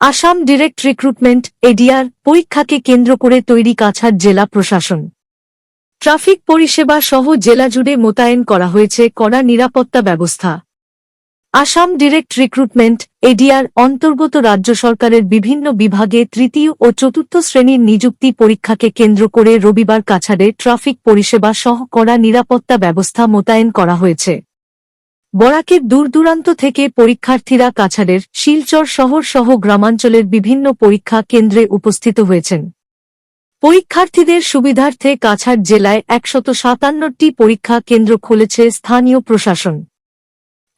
Assam direct recruitment ADR পরীক্ষাকে কেন্দ্র করে তৈরি কাছাড় জেলা প্রশাসন। ট্রাফিক পরিষেবা সহ জেলা জুড়ে মোতায়েন করা হয়েছে কড়া নিরাপত্তা ব্যবস্থা। আসাম ডিরেক্ট রিক্রুটমেন্ট এডিআর অন্তর্গত রাজ্য সরকারের বিভিন্ন বিভাগে তৃতীয় ও চতুর্থ শ্রেণীর নিযুক্তি পরীক্ষাকে কেন্দ্র করে রবিবার কাছাড়ে ট্রাফিক পরিষেবা সহ কড়া নিরাপত্তা ব্যবস্থা মোতায়েন করা হয়েছে। বরাকের দূরদূরান্ত থেকে পরীক্ষার্থীরা কাছাড়ের শিলচর শহর সহ গ্রামাঞ্চলের বিভিন্ন পরীক্ষা কেন্দ্রে উপস্থিত হয়েছেন। পরীক্ষার্থীদের সুবিধার্থে কাছাড় জেলায় ১৫৭টি পরীক্ষা কেন্দ্র খুলেছে স্থানীয় প্রশাসন।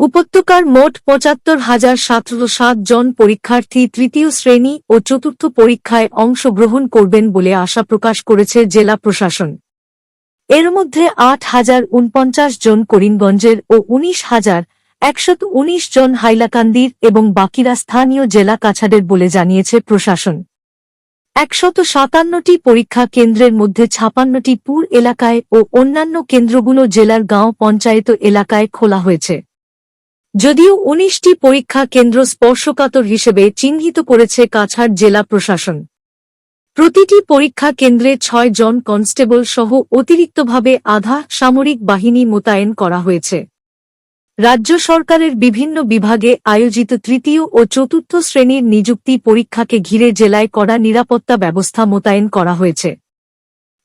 উপত্যকার মোট ৭৫,৭০৭ জন পরীক্ষার্থী তৃতীয় শ্রেণী ও চতুর্থ পরীক্ষায় অংশগ্রহণ করবেন বলে আশা প্রকাশ করেছে জেলা প্রশাসন। এর মধ্যে ৮,০৪৯ জন করিমগঞ্জের ও ১৯,১১৯ জন হাইলাকান্দির এবং বাকিরা স্থানীয় জেলা কাছাড়ের বলে জানিয়েছে প্রশাসন। ১৫৭টি পরীক্ষা কেন্দ্রের মধ্যে ৫৬টি পুর এলাকায় ও অন্যান্য কেন্দ্রগুলো জেলার গাঁও পঞ্চায়েত এলাকায় খোলা হয়েছে। যদিও ১৯টি পরীক্ষা কেন্দ্র স্পর্শকাতর হিসেবে চিহ্নিত করেছে কাছাড় জেলা প্রশাসন। প্রতিটি পরীক্ষা কেন্দ্রে ৬ জন কনস্টেবল সহ অতিরিক্তভাবে আধা সামরিক বাহিনী মোতায়েন করা হয়েছে। রাজ্য সরকারের বিভিন্ন বিভাগে আয়োজিত তৃতীয় ও চতুর্থ শ্রেণীর নিযুক্তি পরীক্ষাকে ঘিরে জেলায় কড়া নিরাপত্তা ব্যবস্থা মোতায়েন করা হয়েছে।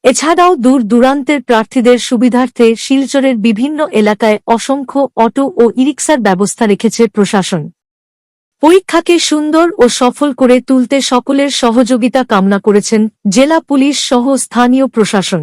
এছাড়াও দূর দূরান্তের প্রার্থীদের সুবিধার্থে শিলচরের বিভিন্ন এলাকায় অসংখ্য অটো ও ইরিক্সার ব্যবস্থা রেখেছে প্রশাসন। পরীক্ষাকে সুন্দর ও সফল করে তুলতে সকলের সহযোগিতা কামনা করেছেন জেলা পুলিশ সহ স্থানীয় প্রশাসন।